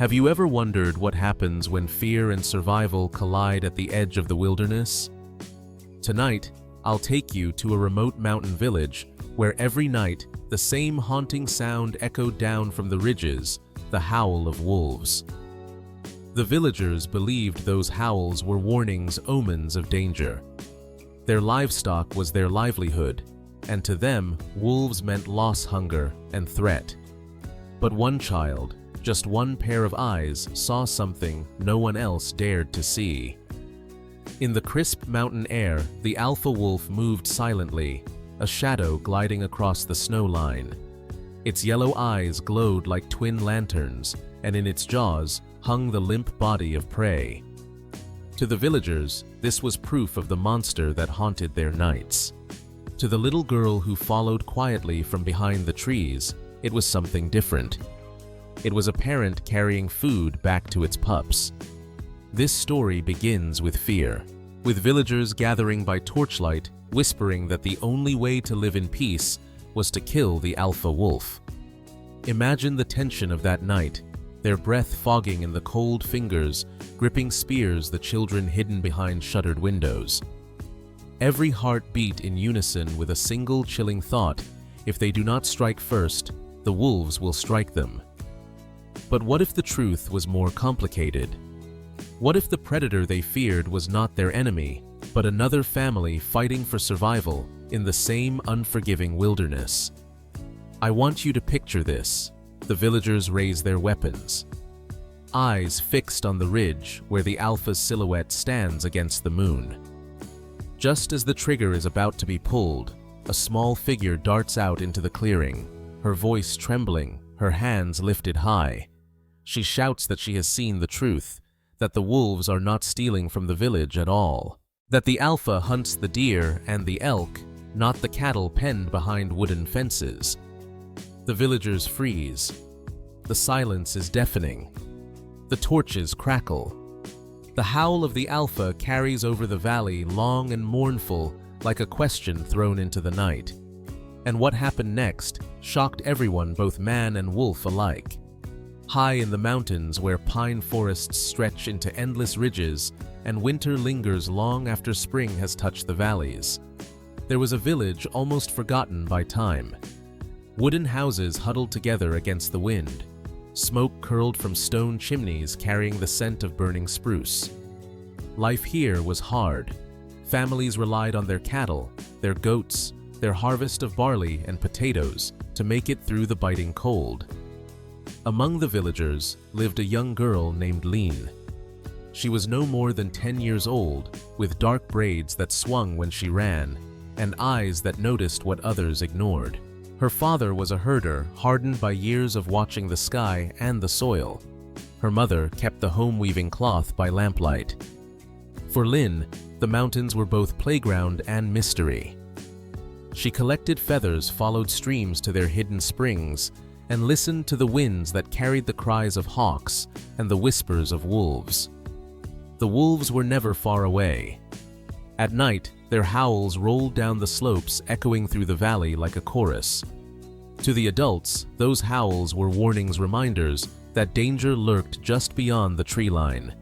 Have you ever wondered what happens when fear and survival collide at the edge of the wilderness? Tonight, I'll take you to a remote mountain village where every night the same haunting sound echoed down from the ridges, the howl of wolves. The villagers believed those howls were warnings, omens of danger. Their livestock was their livelihood, and to them, wolves meant loss, hunger, and threat. But one child, just one pair of eyes, saw something no one else dared to see. In the crisp mountain air, the alpha wolf moved silently, a shadow gliding across the snow line. Its yellow eyes glowed like twin lanterns, and in its jaws hung the limp body of prey. To the villagers, this was proof of the monster that haunted their nights. To the little girl who followed quietly from behind the trees, it was something different. It was a parent carrying food back to its pups. This story begins with fear, with villagers gathering by torchlight, whispering that the only way to live in peace was to kill the alpha wolf. Imagine the tension of that night, their breath fogging in the cold fingers, gripping spears the children hidden behind shuttered windows. Every heart beat in unison with a single chilling thought: if they do not strike first, the wolves will strike them. But what if the truth was more complicated? What if the predator they feared was not their enemy, but another family fighting for survival in the same unforgiving wilderness? I want you to picture this. The villagers raise their weapons, eyes fixed on the ridge where the alpha's silhouette stands against the moon. Just as the trigger is about to be pulled, a small figure darts out into the clearing, her voice trembling, her hands lifted high. She shouts that she has seen the truth, that the wolves are not stealing from the village at all, that the alpha hunts the deer and the elk, not the cattle penned behind wooden fences. The villagers freeze. The silence is deafening. The torches crackle. The howl of the alpha carries over the valley, long and mournful, like a question thrown into the night. And what happened next shocked everyone, both man and wolf alike. High in the mountains where pine forests stretch into endless ridges and winter lingers long after spring has touched the valleys, there was a village almost forgotten by time. Wooden houses huddled together against the wind. Smoke curled from stone chimneys carrying the scent of burning spruce. Life here was hard. Families relied on their cattle, their goats, their harvest of barley and potatoes to make it through the biting cold. Among the villagers lived a young girl named Lean. She was no more than 10 years old, with dark braids that swung when she ran, and eyes that noticed what others ignored. Her father was a herder, hardened by years of watching the sky and the soil. Her mother kept the home-weaving cloth by lamplight. For Lynn, the mountains were both playground and mystery. She collected feathers, followed streams to their hidden springs, and listened to the winds that carried the cries of hawks and the whispers of wolves. The wolves were never far away. At night, their howls rolled down the slopes, echoing through the valley like a chorus. To the adults, those howls were warnings, reminders that danger lurked just beyond the tree line.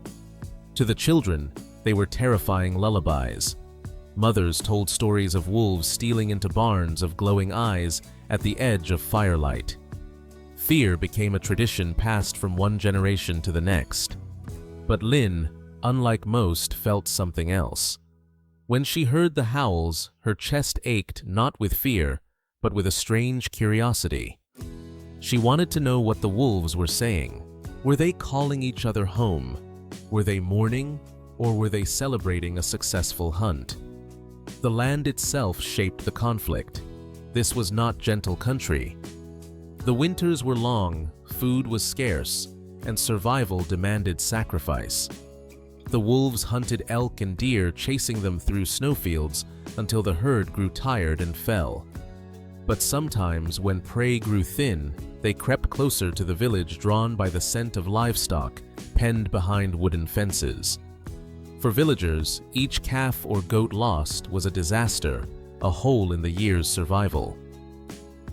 To the children, they were terrifying lullabies. Mothers told stories of wolves stealing into barns, of glowing eyes at the edge of firelight. Fear became a tradition passed from one generation to the next. But Lynn, unlike most, felt something else. When she heard the howls, her chest ached not with fear, but with a strange curiosity. She wanted to know what the wolves were saying. Were they calling each other home? Were they mourning, or were they celebrating a successful hunt? The land itself shaped the conflict. This was not gentle country. The winters were long, food was scarce, and survival demanded sacrifice. The wolves hunted elk and deer, chasing them through snowfields until the herd grew tired and fell. But sometimes, when prey grew thin, they crept closer to the village, drawn by the scent of livestock penned behind wooden fences. For villagers, each calf or goat lost was a disaster, a hole in the year's survival.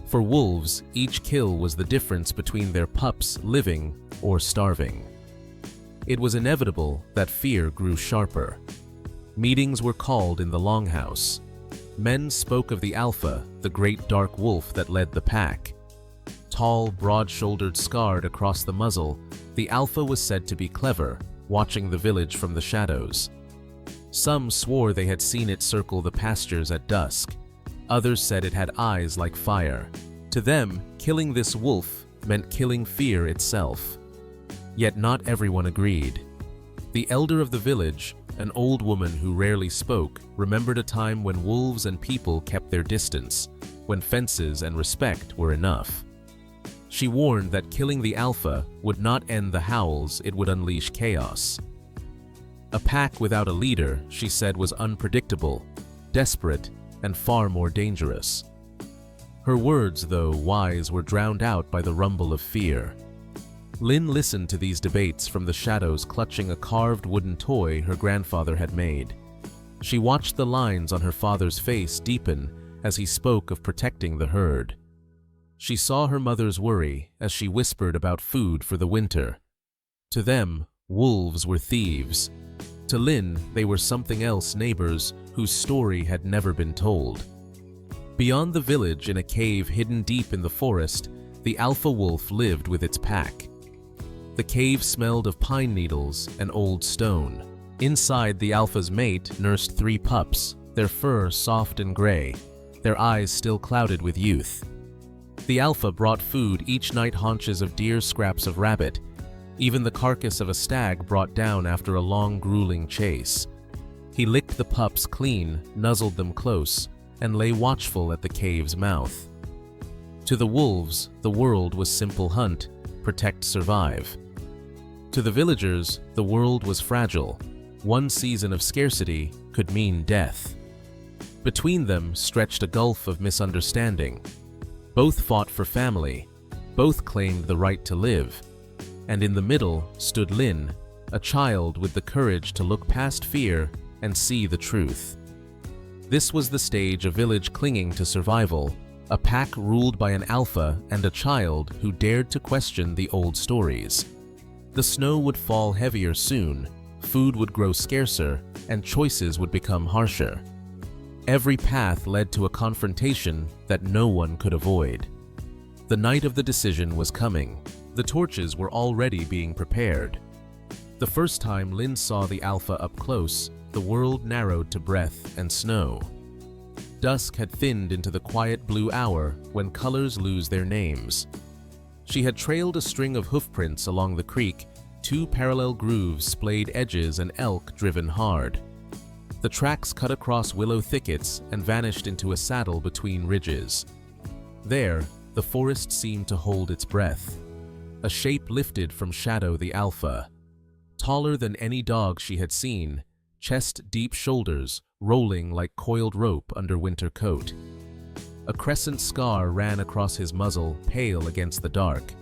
For wolves, each kill was the difference between their pups living or starving. It was inevitable that fear grew sharper. Meetings were called in the Longhouse. Men spoke of the Alpha, the great dark wolf that led the pack. Tall, broad-shouldered, scarred across the muzzle, the Alpha was said to be clever, watching the village from the shadows. Some swore they had seen it circle the pastures at dusk. Others said it had eyes like fire. To them, killing this wolf meant killing fear itself. Yet not everyone agreed. The elder of the village, an old woman who rarely spoke, remembered a time when wolves and people kept their distance, when fences and respect were enough. She warned that killing the Alpha would not end the howls, it would unleash chaos. A pack without a leader, she said, was unpredictable, desperate, and far more dangerous. Her words, though wise, were drowned out by the rumble of fear. Lin listened to these debates from the shadows, clutching a carved wooden toy her grandfather had made. She watched the lines on her father's face deepen as he spoke of protecting the herd. She saw her mother's worry as she whispered about food for the winter. To them, wolves were thieves. To Lin, they were something else, neighbors whose story had never been told. Beyond the village, in a cave hidden deep in the forest, the Alpha wolf lived with its pack. The cave smelled of pine needles and old stone. Inside, the Alpha's mate nursed 3 pups, their fur soft and gray, their eyes still clouded with youth. The Alpha brought food each night, haunches of deer, scraps of rabbit, even the carcass of a stag brought down after a long, grueling chase. He licked the pups clean, nuzzled them close, and lay watchful at the cave's mouth. To the wolves, the world was simple: hunt, protect, survive. To the villagers, the world was fragile. One season of scarcity could mean death. Between them stretched a gulf of misunderstanding. Both fought for family, both claimed the right to live, and in the middle stood Lin, a child with the courage to look past fear and see the truth. This was the stage a village clinging to survival, a pack ruled by an Alpha, and a child who dared to question the old stories. The snow would fall heavier soon, food would grow scarcer, and choices would become harsher. Every path led to a confrontation that no one could avoid. The night of the decision was coming. The torches were already being prepared. The first time Lin saw the Alpha up close, the world narrowed to breath and snow. Dusk had thinned into the quiet blue hour when colors lose their names. She had trailed a string of hoofprints along the creek, 2 parallel grooves, splayed edges, and elk driven hard. The tracks cut across willow thickets and vanished into a saddle between ridges. There, the forest seemed to hold its breath. A shape lifted from shadow the Alpha. Taller than any dog she had seen, chest-deep shoulders, rolling like coiled rope under winter coat. A crescent scar ran across his muzzle, pale against the dark.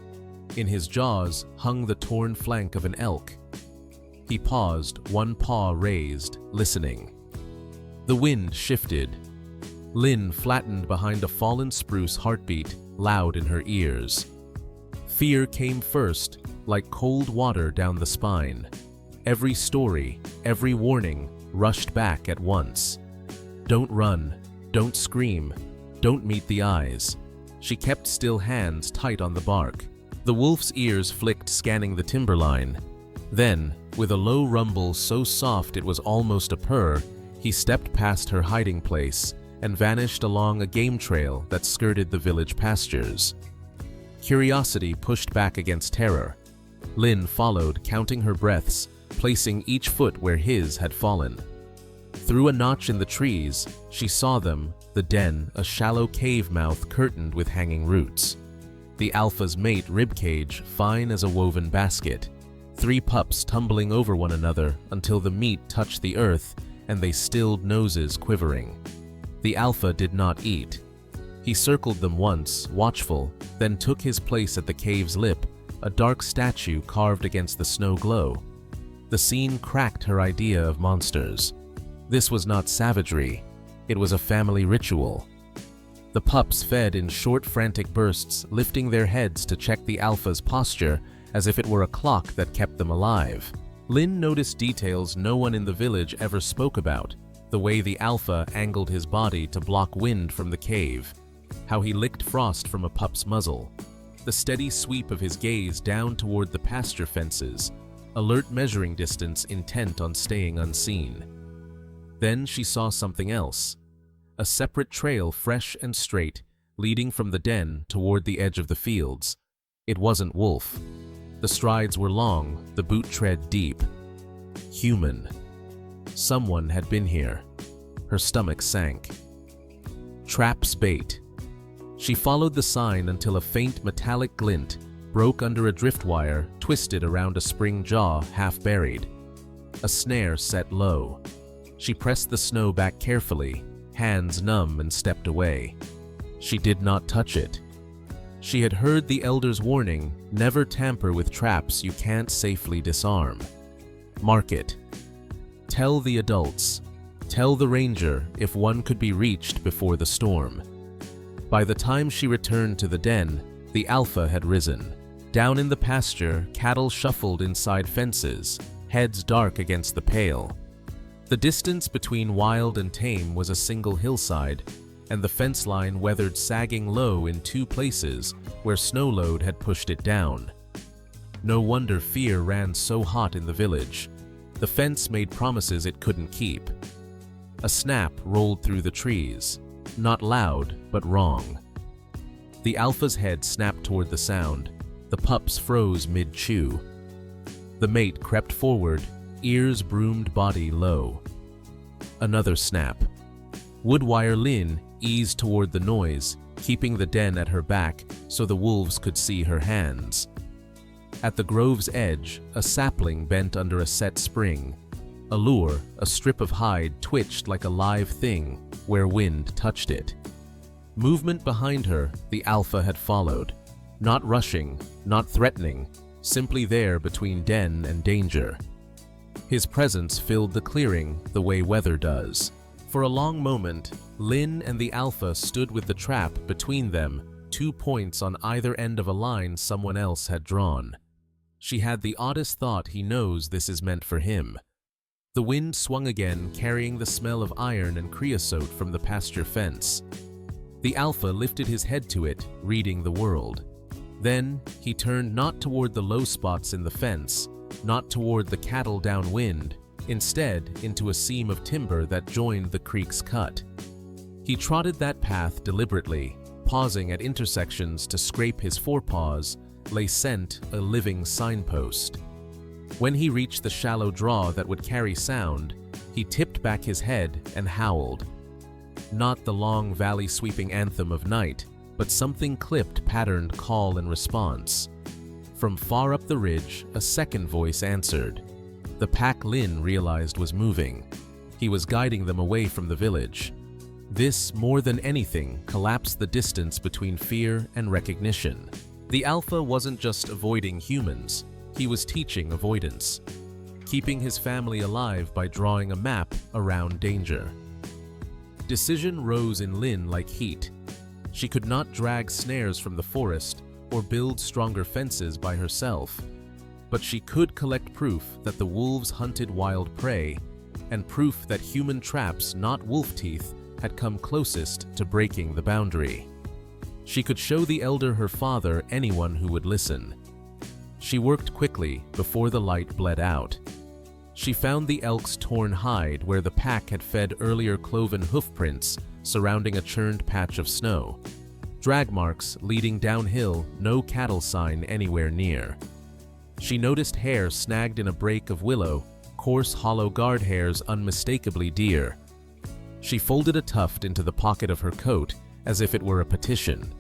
In his jaws hung the torn flank of an elk. He paused, one paw raised, listening. The wind shifted. Lin flattened behind a fallen spruce, heartbeat loud in her ears. Fear came first, like cold water down the spine. Every story, every warning, rushed back at once. Don't run, don't scream, don't meet the eyes. She kept still, hands tight on the bark. The wolf's ears flicked, scanning the timberline. Then, with a low rumble so soft it was almost a purr, he stepped past her hiding place and vanished along a game trail that skirted the village pastures. Curiosity pushed back against terror. Lin followed, counting her breaths, placing each foot where his had fallen. Through a notch in the trees, she saw them, the den, a shallow cave mouth curtained with hanging roots. The Alpha's mate ribcage, fine as a woven basket. 3 pups tumbling over one another until the meat touched the earth and they stilled, noses quivering. The Alpha did not eat. He circled them once, watchful, then took his place at the cave's lip, a dark statue carved against the snow glow. The scene cracked her idea of monsters. This was not savagery, it was a family ritual. The pups fed in short, frantic bursts, lifting their heads to check the Alpha's posture as if it were a clock that kept them alive. Lin noticed details no one in the village ever spoke about, the way the Alpha angled his body to block wind from the cave, how he licked frost from a pup's muzzle, the steady sweep of his gaze down toward the pasture fences, alert measuring distance intent on staying unseen. Then she saw something else, a separate trail fresh and straight, leading from the den toward the edge of the fields. It wasn't Wolf. The strides were long, the boot tread deep. Human. Someone had been here. Her stomach sank. Trap's bait. She followed the sign until a faint metallic glint broke under a driftwire twisted around a spring jaw half buried. A snare set low. She pressed the snow back carefully, hands numb, and stepped away. She did not touch it. She had heard the Elder's warning, never tamper with traps you can't safely disarm. Mark it. Tell the adults. Tell the ranger if one could be reached before the storm. By the time she returned to the den, the Alpha had risen. Down in the pasture, cattle shuffled inside fences, heads dark against the pale. The distance between wild and tame was a single hillside, and the fence line weathered sagging low in two places where snow load had pushed it down. No wonder fear ran so hot in the village. The fence made promises it couldn't keep. A snap rolled through the trees, not loud, but wrong. The Alpha's head snapped toward the sound. The pups froze mid-chew. The mate crept forward, ears broomed, body low. Another snap. Woodwire Lin eased toward the noise, keeping the den at her back so the wolves could see her hands. At the grove's edge, a sapling bent under a set spring. A lure, a strip of hide, twitched like a live thing where wind touched it. Movement behind her, the Alpha had followed. Not rushing, not threatening, simply there between den and danger. His presence filled the clearing the way weather does. For a long moment, Lin and the Alpha stood with the trap between them, 2 points on either end of a line someone else had drawn. She had the oddest thought he knows this is meant for him. The wind swung again, carrying the smell of iron and creosote from the pasture fence. The Alpha lifted his head to it, reading the world. Then, he turned not toward the low spots in the fence, not toward the cattle downwind, instead into a seam of timber that joined the creek's cut. He trotted that path deliberately, pausing at intersections to scrape his forepaws, lay scent a living signpost. When he reached the shallow draw that would carry sound, he tipped back his head and howled. Not the long valley-sweeping anthem of night, but something clipped, patterned call and response. From far up the ridge, a second voice answered. The pack Lin realized was moving. He was guiding them away from the village. This, more than anything, collapsed the distance between fear and recognition. The Alpha wasn't just avoiding humans, he was teaching avoidance, keeping his family alive by drawing a map around danger. Decision rose in Lin like heat. She could not drag snares from the forest or build stronger fences by herself, but she could collect proof that the wolves hunted wild prey, and proof that human traps, not wolf teeth, had come closest to breaking the boundary. She could show the Elder her father anyone who would listen. She worked quickly before the light bled out. She found the elk's torn hide where the pack had fed earlier cloven hoofprints surrounding a churned patch of snow. Drag marks leading downhill, no cattle sign anywhere near. She noticed hair snagged in a brake of willow, coarse hollow guard hairs unmistakably deer. She folded a tuft into the pocket of her coat as if it were a petition.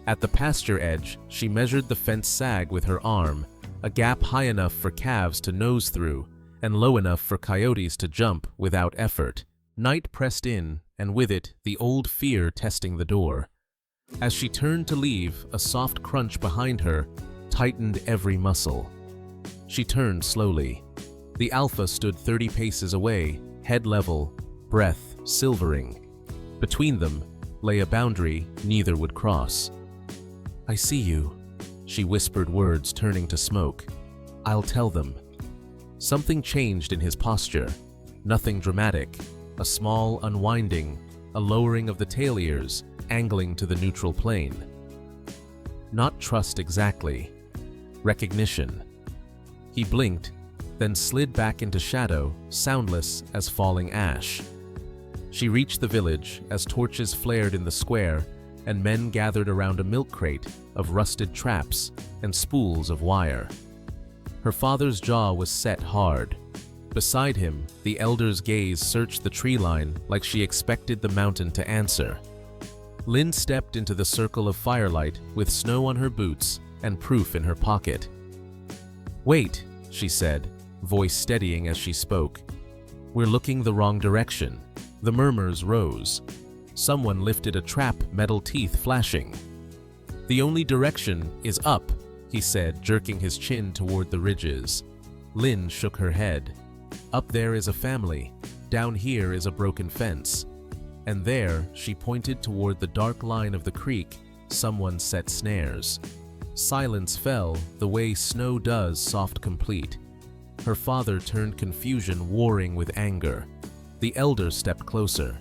At the pasture edge, she measured the fence sag with her arm, a gap high enough for calves to nose through and low enough for coyotes to jump without effort. Night pressed in, and with it, the old fear testing the door. As she turned to leave, a soft crunch behind her tightened every muscle. She turned slowly. The Alpha stood 30 paces away, head level, breath silvering. Between them lay a boundary neither would cross. "I see you," she whispered words turning to smoke. "I'll tell them." Something changed in his posture. Nothing dramatic. A small unwinding, a lowering of the tail ears, angling to the neutral plane. Not trust exactly. Recognition. He blinked, then slid back into shadow, soundless as falling ash. She reached the village as torches flared in the square and men gathered around a milk crate of rusted traps and spools of wire. Her father's jaw was set hard. Beside him, the elder's gaze searched the tree line like she expected the mountain to answer. Lynn stepped into the circle of firelight with snow on her boots and proof in her pocket. "Wait," she said, voice steadying as she spoke. "We're looking the wrong direction." The murmurs rose. Someone lifted a trap, metal teeth flashing. "The only direction is up," he said, jerking his chin toward the ridges. Lynn shook her head. "Up there is a family. Down here is a broken fence." And there, she pointed toward the dark line of the creek, someone set snares. Silence fell, the way snow does soft complete. Her father turned confusion warring with anger. The elder stepped closer.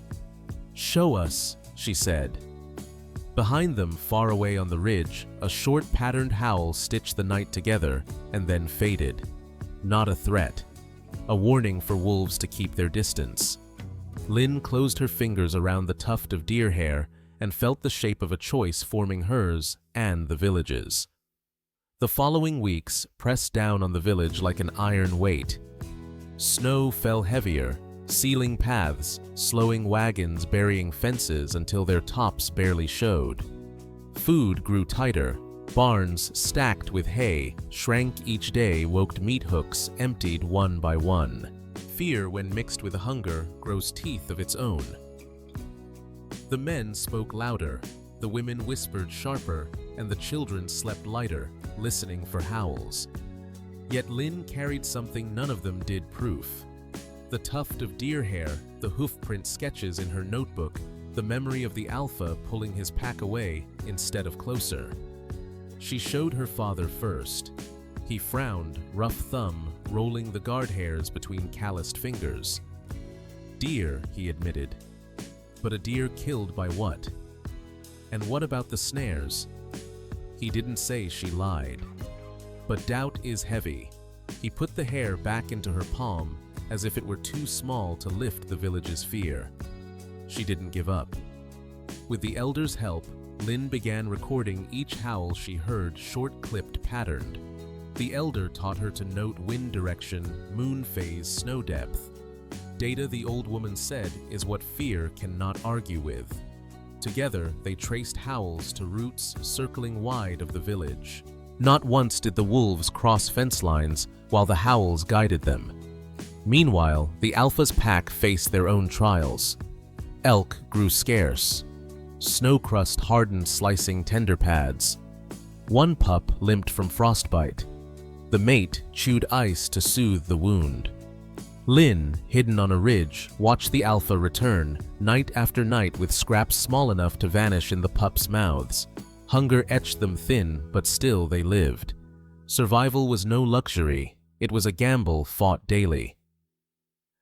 "Show us," she said. Behind them, far away on the ridge, a short patterned howl stitched the night together and then faded. Not a threat. A warning for wolves to keep their distance. Lynn closed her fingers around the tuft of deer hair and felt the shape of a choice forming hers and the village's. The following weeks pressed down on the village like an iron weight. Snow fell heavier, sealing paths, slowing wagons, burying fences until their tops barely showed. Food grew tighter. Barns stacked with hay shrank each day, woke meat hooks emptied one by one. Fear, when mixed with hunger, grows teeth of its own. The men spoke louder, the women whispered sharper, and the children slept lighter, listening for howls. Yet Lynn carried something none of them did proof. The tuft of deer hair, the hoofprint sketches in her notebook, the memory of the alpha pulling his pack away instead of closer. She showed her father first. He frowned, rough thumb rolling the guard hairs between calloused fingers. "Deer," he admitted. But a deer killed by what? And what about the snares? He didn't say she lied. But doubt is heavy. He put the hair back into her palm as if it were too small to lift the village's fear. She didn't give up. With the elder's help, Lynn began recording each howl she heard, short-clipped, patterned. The elder taught her to note wind direction, moon phase, snow depth. Data, the old woman said, is what fear cannot argue with. Together, they traced howls to routes circling wide of the village. Not once did the wolves cross fence lines while the howls guided them. Meanwhile, the alpha's pack faced their own trials. Elk grew scarce. Snow crust hardened, slicing tender pads. One pup limped from frostbite. The mate chewed ice to soothe the wound. Lynn, hidden on a ridge, watched the alpha return, night after night, with scraps small enough to vanish in the pups' mouths. Hunger etched them thin, but still they lived. Survival was no luxury. It was a gamble fought daily.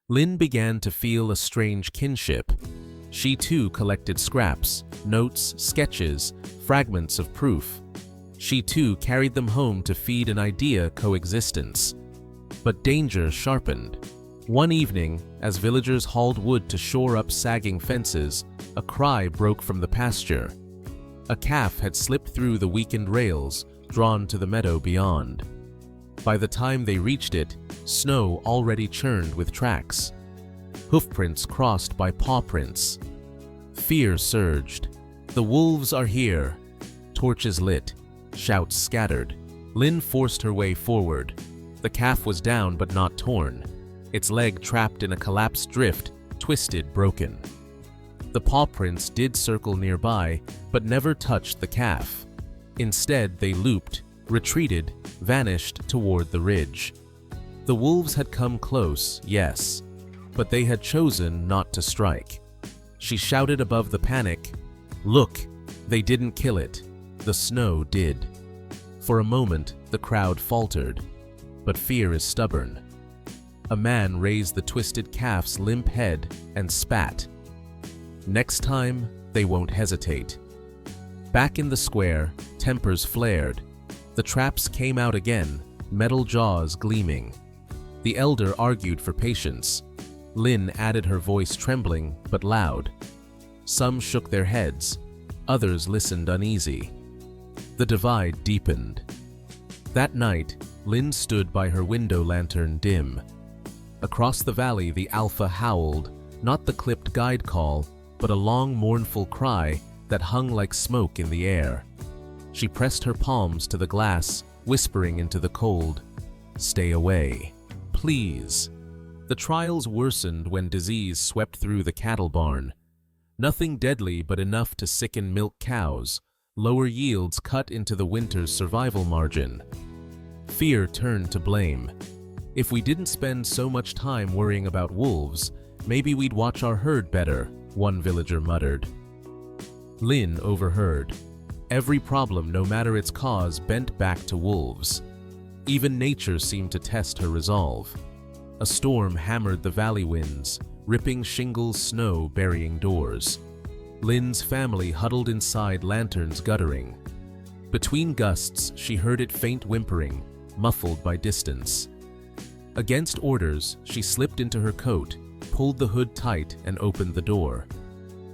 Lynn began to feel a strange kinship. She too collected scraps, notes, sketches, fragments of proof. She too carried them home to feed an idea coexistence. But danger sharpened. One evening, as villagers hauled wood to shore up sagging fences, a cry broke from the pasture. A calf had slipped through the weakened rails, drawn to the meadow beyond. By the time they reached it, snow already churned with tracks. Hoofprints crossed by paw prints. Fear surged. "The wolves are here!" Torches lit. Shouts scattered. Lynn forced her way forward. The calf was down but not torn. Its leg trapped in a collapsed drift, twisted, broken. The paw prints did circle nearby, but never touched the calf. Instead, they looped, retreated, vanished toward the ridge. The wolves had come close, yes, but they had chosen not to strike. She shouted above the panic, "Look, they didn't kill it. The snow did." For a moment, the crowd faltered, but fear is stubborn. A man raised the twisted calf's limp head and spat. Next time, they won't hesitate. Back in the square, tempers flared. The traps came out again, metal jaws gleaming. The elder argued for patience. Lin added, her voice trembling but loud. Some shook their heads, others listened uneasy. The divide deepened. That night, Lin stood by her window lantern dim. Across the valley, the Alpha howled, not the clipped guide call, but a long mournful cry that hung like smoke in the air. She pressed her palms to the glass, whispering into the cold, "Stay away, please." The trials worsened when disease swept through the cattle barn. Nothing deadly, but enough to sicken milk cows. Lower yields cut into the winter's survival margin. Fear turned to blame. If we didn't spend so much time worrying about wolves, maybe we'd watch our herd better, one villager muttered. Lin overheard. Every problem, no matter its cause, bent back to wolves. Even nature seemed to test her resolve. A storm hammered the valley winds, ripping shingles, snow burying doors. Lin's family huddled inside, lanterns guttering. Between gusts, she heard it faint whimpering, muffled by distance. Against orders, she slipped into her coat, pulled the hood tight, and opened the door.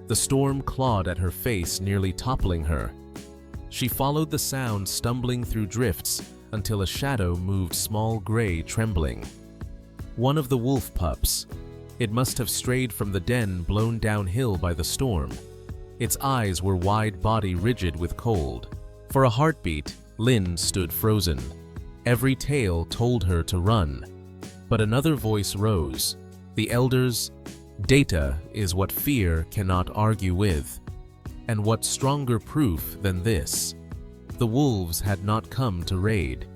The storm clawed at her face, nearly toppling her. She followed the sound, stumbling through drifts, until a shadow moved, small, gray, trembling. One of the wolf pups. It must have strayed from the den, blown downhill by the storm. Its eyes were wide, body rigid with cold. For a heartbeat, Lin stood frozen. Every tale told her to run. But another voice rose. The elders, "Data is what fear cannot argue with." And what stronger proof than this? The wolves had not come to raid.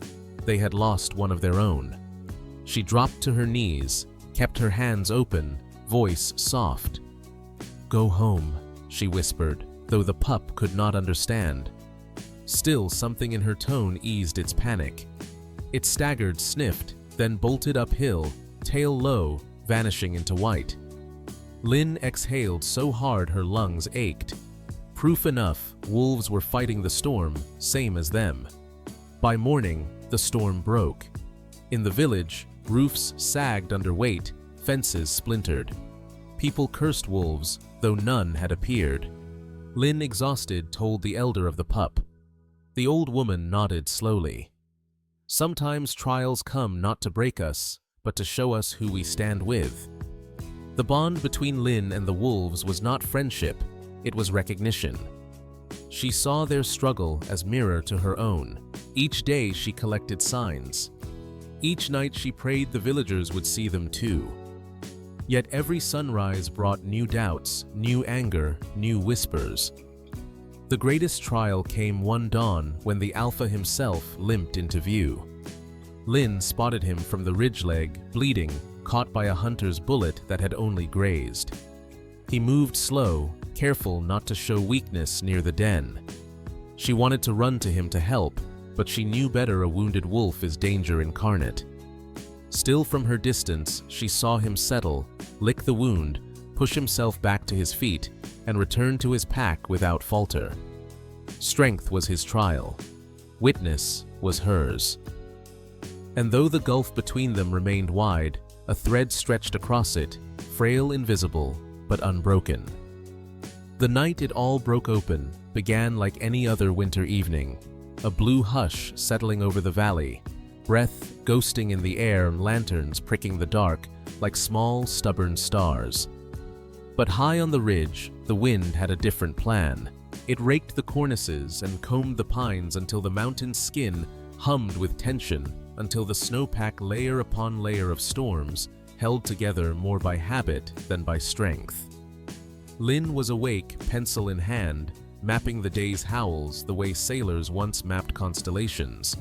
They had lost one of their own. She dropped to her knees, kept her hands open, voice soft. "Go home," she whispered, though the pup could not understand. Still, something in her tone eased its panic. It staggered, sniffed, then bolted uphill, tail low, vanishing into white. Lin exhaled so hard her lungs ached. Proof enough, wolves were fighting the storm, same as them. By morning, the storm broke. In the village, roofs sagged under weight, fences splintered. People cursed wolves, though none had appeared. Lin, exhausted, told the elder of the pup. The old woman nodded slowly. Sometimes trials come not to break us, but to show us who we stand with. The bond between Lin and the wolves was not friendship, it was recognition. She saw their struggle as mirror to her own. Each day she collected signs. Each night she prayed the villagers would see them too. Yet every sunrise brought new doubts, new anger, new whispers. The greatest trial came one dawn when the Alpha himself limped into view. Lin spotted him from the ridge leg, bleeding, caught by a hunter's bullet that had only grazed. He moved slow, careful not to show weakness near the den. She wanted to run to him to help, but she knew better. A wounded wolf is danger incarnate. Still from her distance, she saw him settle, lick the wound, push himself back to his feet, and return to his pack without falter. Strength was his trial. Witness was hers. And though the gulf between them remained wide, a thread stretched across it, frail, invisible, but unbroken. The night it all broke open began like any other winter evening, a blue hush settling over the valley, breath ghosting in the air, lanterns pricking the dark like small, stubborn stars. But high on the ridge, the wind had a different plan. It raked the cornices and combed the pines until the mountain's skin hummed with tension, until the snowpack, layer upon layer of storms, held together more by habit than by strength. Lin was awake, pencil in hand, mapping the day's howls the way sailors once mapped constellations.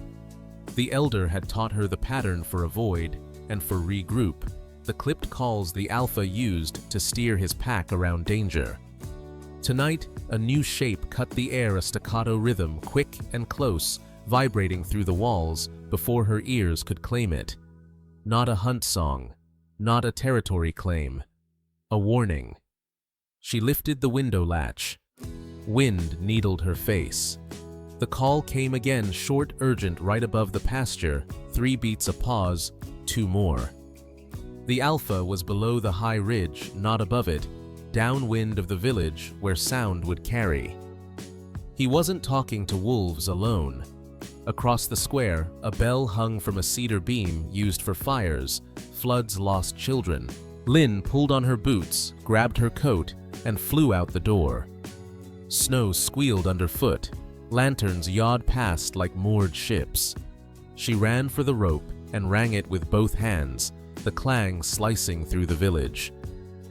The elder had taught her the pattern for avoid and for regroup, the clipped calls the Alpha used to steer his pack around danger. Tonight, a new shape cut the air, a staccato rhythm, quick and close, vibrating through the walls before her ears could claim it. Not a hunt song, not a territory claim. A warning. She lifted the window latch. Wind needled her face. The call came again, short, urgent, right above the pasture. 3 beats, a pause, 2 more. The Alpha was below the high ridge, not above it, downwind of the village where sound would carry. He wasn't talking to wolves alone. Across the square, a bell hung from a cedar beam used for fires, floods lost children. Lynn pulled on her boots, grabbed her coat, and flew out the door. Snow squealed underfoot. Lanterns yawed past like moored ships. She ran for the rope and rang it with both hands, the clang slicing through the village.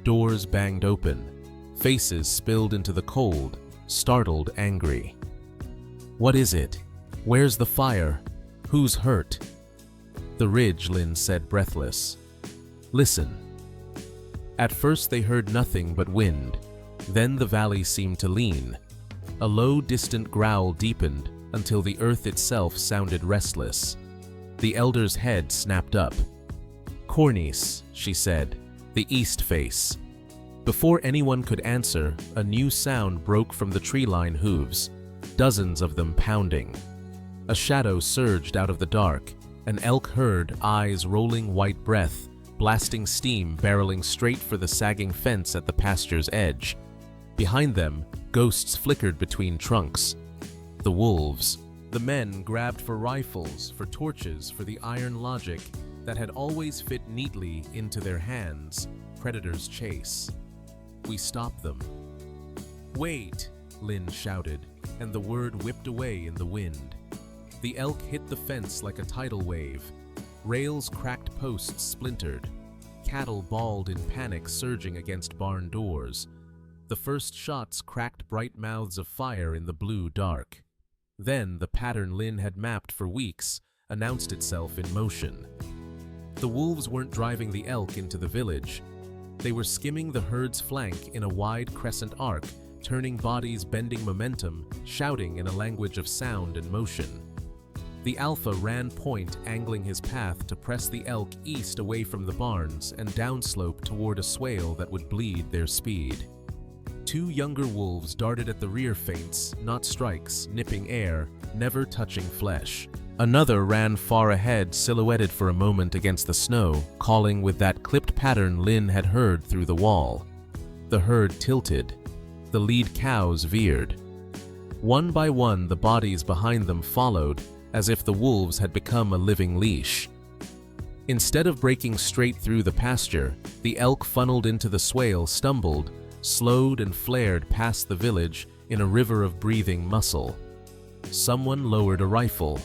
Doors banged open. Faces spilled into the cold, startled, angry. What is it? Where's the fire? Who's hurt? The ridge, Lynn said, breathless. Listen. At first they heard nothing but wind. Then the valley seemed to lean. A low, distant growl deepened until the earth itself sounded restless. The elder's head snapped up. Cornice, she said, the east face. Before anyone could answer, a new sound broke from the tree-line hooves, dozens of them pounding. A shadow surged out of the dark, an elk herd, eyes rolling white breath, blasting steam barreling straight for the sagging fence at the pasture's edge. Behind them, ghosts flickered between trunks. The wolves. The men grabbed for rifles, for torches, for the iron logic that had always fit neatly into their hands. Predators chase. We stop them. Wait, Lynn shouted, and the word whipped away in the wind. The elk hit the fence like a tidal wave. Rails cracked, posts splintered. Cattle bawled in panic, surging against barn doors. The first shots cracked bright mouths of fire in the blue dark. Then the pattern Lynn had mapped for weeks announced itself in motion. The wolves weren't driving the elk into the village. They were skimming the herd's flank in a wide crescent arc, turning bodies, bending momentum, shouting in a language of sound and motion. The Alpha ran point, angling his path to press the elk east away from the barns and downslope toward a swale that would bleed their speed. 2 younger wolves darted at the rear feints, not strikes, nipping air, never touching flesh. Another ran far ahead, silhouetted for a moment against the snow, calling with that clipped pattern Lynn had heard through the wall. The herd tilted. The lead cows veered. One by one, the bodies behind them followed, as if the wolves had become a living leash. Instead of breaking straight through the pasture, the elk funneled into the swale, stumbled, slowed and flared past the village in a river of breathing muscle. Someone lowered a rifle.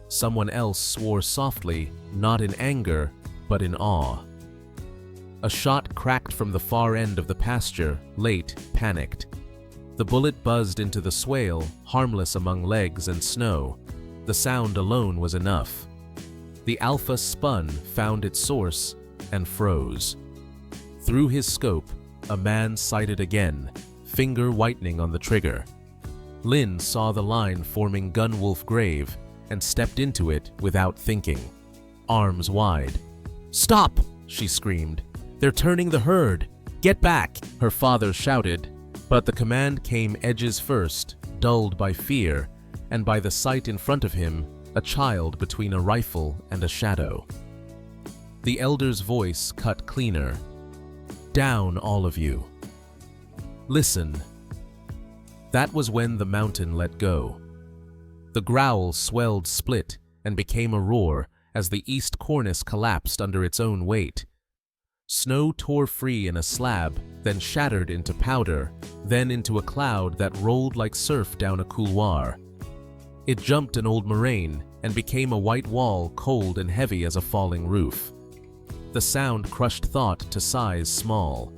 Someone else swore softly, not in anger, but in awe. A shot cracked from the far end of the pasture, late, panicked. The bullet buzzed into the swale, harmless among legs and snow. The sound alone was enough. The Alpha spun, found its source, and froze. Through his scope, a man sighted again, finger whitening on the trigger. Lynn saw the line forming Gunwolf Grave and stepped into it without thinking, arms wide. "Stop!" she screamed. "They're turning the herd! Get back!" her father shouted, but the command came edges first, dulled by fear, and by the sight in front of him, a child between a rifle and a shadow. The elder's voice cut cleaner. "Down, all of you. Listen." That was when the mountain let go. The growl swelled, split, and became a roar as the east cornice collapsed under its own weight. Snow tore free in a slab, then shattered into powder, then into a cloud that rolled like surf down a couloir. It jumped an old moraine and became a white wall, cold and heavy as a falling roof. The sound crushed thought to size small.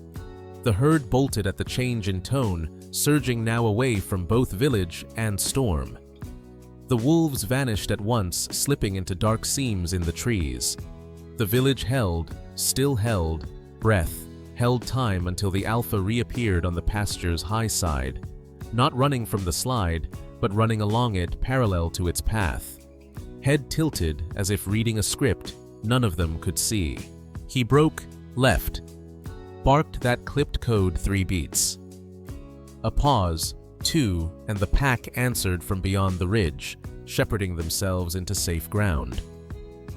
The herd bolted at the change in tone, surging now away from both village and storm. The wolves vanished at once, slipping into dark seams in the trees. The village held, still held, breath, held time until the Alpha reappeared on the pasture's high side, not running from the slide, but running along it parallel to its path. Head tilted as if reading a script none of them could see. He broke left, barked that clipped code 3 beats. A pause, 2, and the pack answered from beyond the ridge, shepherding themselves into safe ground.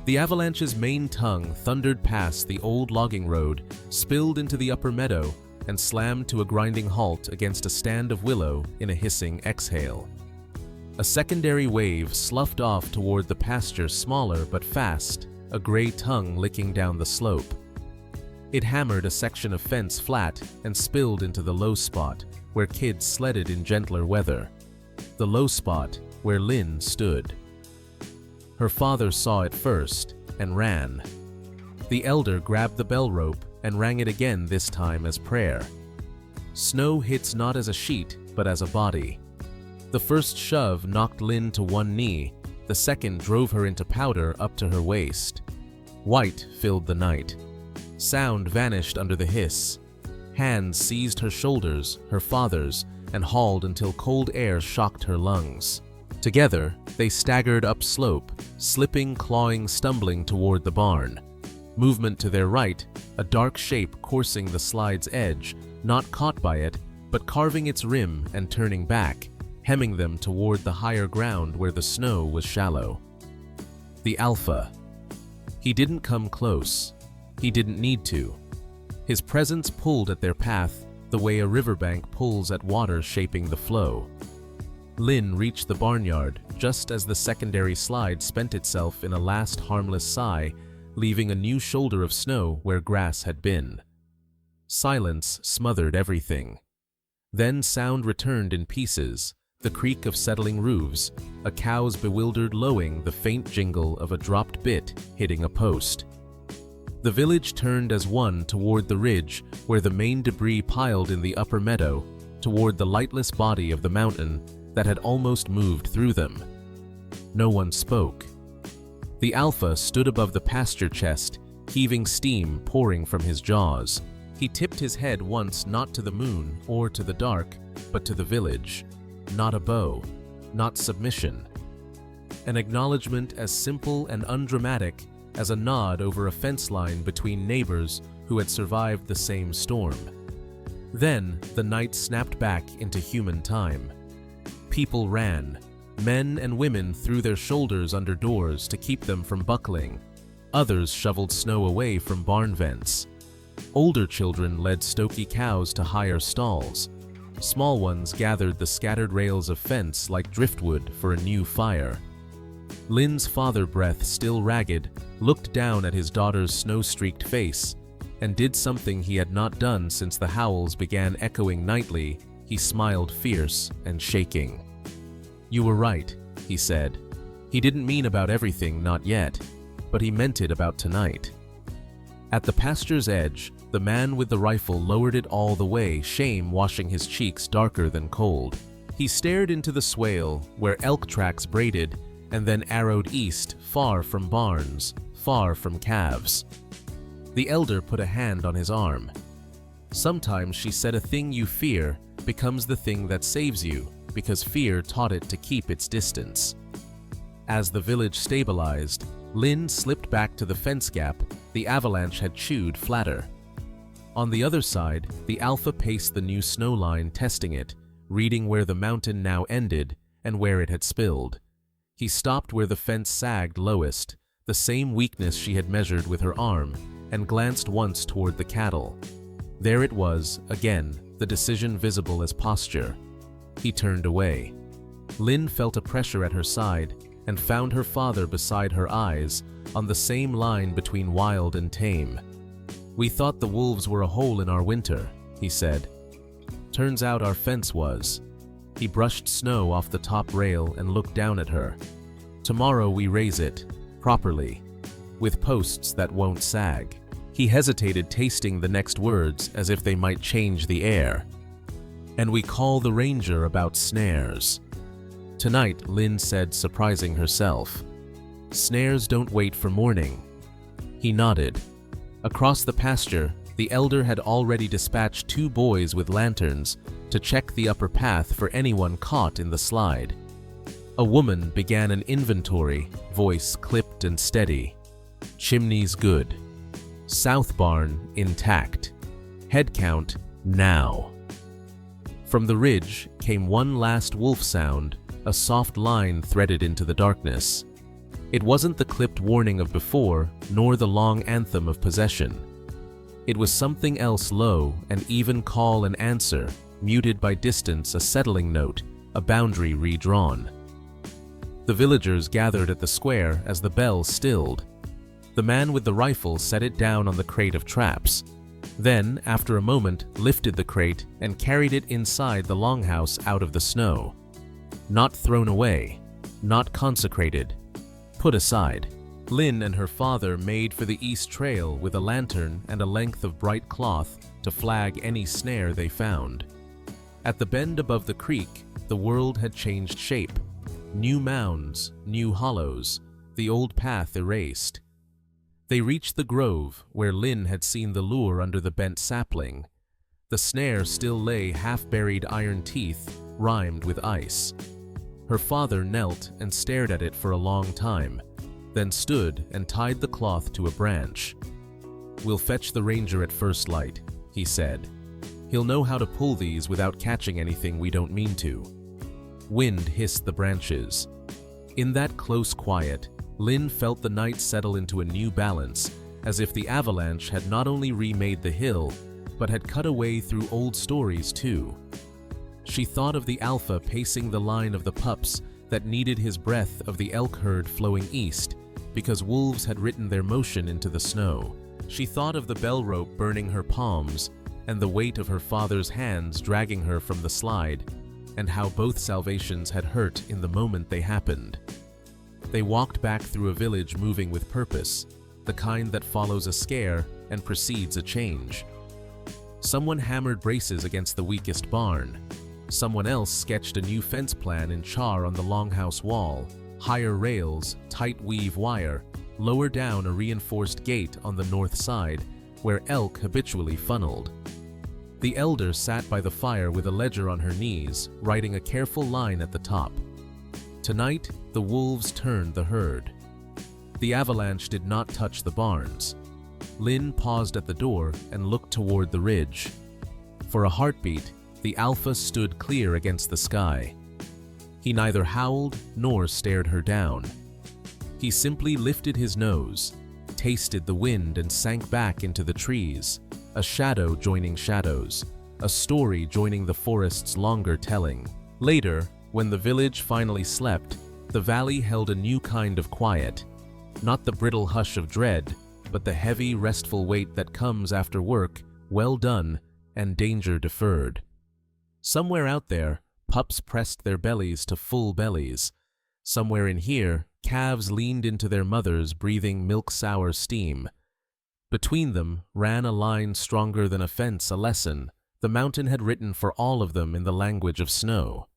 The avalanche's main tongue thundered past the old logging road, spilled into the upper meadow, and slammed to a grinding halt against a stand of willow in a hissing exhale. A secondary wave sloughed off toward the pasture, smaller but fast, a gray tongue licking down the slope. It hammered a section of fence flat and spilled into the low spot, where kids sledded in gentler weather. The low spot where Lynn stood. Her father saw it first and ran. The elder grabbed the bell rope and rang it again, this time as prayer. Snow hits not as a sheet, but as a body. The first shove knocked Lynn to one knee, the second drove her into powder up to her waist. White filled the night. Sound vanished under the hiss. Hands seized her shoulders, her father's, and hauled until cold air shocked her lungs. Together, they staggered up slope, slipping, clawing, stumbling toward the barn. Movement to their right, a dark shape coursing the slide's edge, not caught by it, but carving its rim and turning back, hemming them toward the higher ground where the snow was shallow. The Alpha. He didn't come close. He didn't need to. His presence pulled at their path the way a riverbank pulls at water shaping the flow. Lynn reached the barnyard just as the secondary slide spent itself in a last harmless sigh, leaving a new shoulder of snow where grass had been. Silence smothered everything. Then sound returned in pieces, the creak of settling roofs, a cow's bewildered lowing, the faint jingle of a dropped bit hitting a post. The village turned as one toward the ridge where the main debris piled in the upper meadow, toward the lightless body of the mountain that had almost moved through them. No one spoke. The Alpha stood above the pasture chest, heaving steam pouring from his jaws. He tipped his head once, not to the moon or to the dark, but to the village. Not a bow, not submission. An acknowledgement as simple and undramatic as a nod over a fence line between neighbors who had survived the same storm. Then the night snapped back into human time. People ran. Men and women threw their shoulders under doors to keep them from buckling. Others shoveled snow away from barn vents. Older children led stoky cows to higher stalls. Small ones gathered the scattered rails of fence like driftwood for a new fire. Lynn's father, breath still ragged, looked down at his daughter's snow-streaked face and did something he had not done since the howls began echoing nightly. He smiled, fierce and shaking. "You were right," he said. He didn't mean about everything, not yet, but he meant it about tonight. At the pasture's edge, the man with the rifle lowered it all the way, shame washing his cheeks darker than cold. He stared into the swale, where elk tracks braided, and then arrowed east, far from barns, far from calves. The elder put a hand on his arm. "Sometimes," she said, "a thing you fear becomes the thing that saves you, because fear taught it to keep its distance." As the village stabilized, Lynn slipped back to the fence gap the avalanche had chewed flatter. On the other side, the Alpha paced the new snow line, testing it, reading where the mountain now ended and where it had spilled. He stopped where the fence sagged lowest, the same weakness she had measured with her arm, and glanced once toward the cattle. There it was, again, the decision visible as posture. He turned away. Lynn felt a pressure at her side and found her father beside her eyes, on the same line between wild and tame. "We thought the wolves were a hole in our winter," he said. "Turns out our fence was." He brushed snow off the top rail and looked down at her. "Tomorrow we raise it, properly, with posts that won't sag." He hesitated, tasting the next words as if they might change the air. "And we call the ranger about snares." Tonight, Lynn said, surprising herself. "Snares don't wait for morning." He nodded. Across the pasture, the elder had already dispatched 2 boys with lanterns to check the upper path for anyone caught in the slide. A woman began an inventory, voice clipped and steady. Chimneys good. South barn intact. Head count now. From the ridge came one last wolf sound, a soft line threaded into the darkness. It wasn't the clipped warning of before, nor the long anthem of possession. It was something else, low, an even call and answer, muted by distance, a settling note, a boundary redrawn. The villagers gathered at the square as the bell stilled. The man with the rifle set it down on the crate of traps. Then, after a moment, lifted the crate and carried it inside the longhouse out of the snow. Not thrown away, not consecrated, put aside. Lynn and her father made for the east trail with a lantern and a length of bright cloth to flag any snare they found. At the bend above the creek, the world had changed shape. New mounds, new hollows, the old path erased. They reached the grove where Lynn had seen the lure under the bent sapling. The snare still lay half-buried iron teeth, rimed with ice. Her father knelt and stared at it for a long time, then stood and tied the cloth to a branch. "We'll fetch the ranger at first light," he said. "He'll know how to pull these without catching anything we don't mean to." Wind hissed the branches. In that close quiet, Lynn felt the night settle into a new balance, as if the avalanche had not only remade the hill, but had cut away through old stories too. She thought of the alpha pacing the line of the pups that needed his breath, of the elk herd flowing east, because wolves had written their motion into the snow. She thought of the bell rope burning her palms, and the weight of her father's hands dragging her from the slide, and how both salvations had hurt in the moment they happened. They walked back through a village moving with purpose, the kind that follows a scare and precedes a change. Someone hammered braces against the weakest barn. Someone else sketched a new fence plan in char on the longhouse wall, higher rails, tight weave wire, lower down a reinforced gate on the north side, where elk habitually funneled. The elder sat by the fire with a ledger on her knees, writing a careful line at the top. Tonight, the wolves turned the herd. The avalanche did not touch the barns. Lynn paused at the door and looked toward the ridge. For a heartbeat, the alpha stood clear against the sky. He neither howled nor stared her down. He simply lifted his nose, tasted the wind, and sank back into the trees, a shadow joining shadows, a story joining the forest's longer telling. Later, when the village finally slept, the valley held a new kind of quiet, not the brittle hush of dread, but the heavy, restful weight that comes after work well done and danger deferred. Somewhere out there, pups pressed their bellies to full bellies. Somewhere in here, calves leaned into their mothers, breathing milk-sour steam. Between them ran a line stronger than a fence, a lesson the mountain had written for all of them in the language of snow.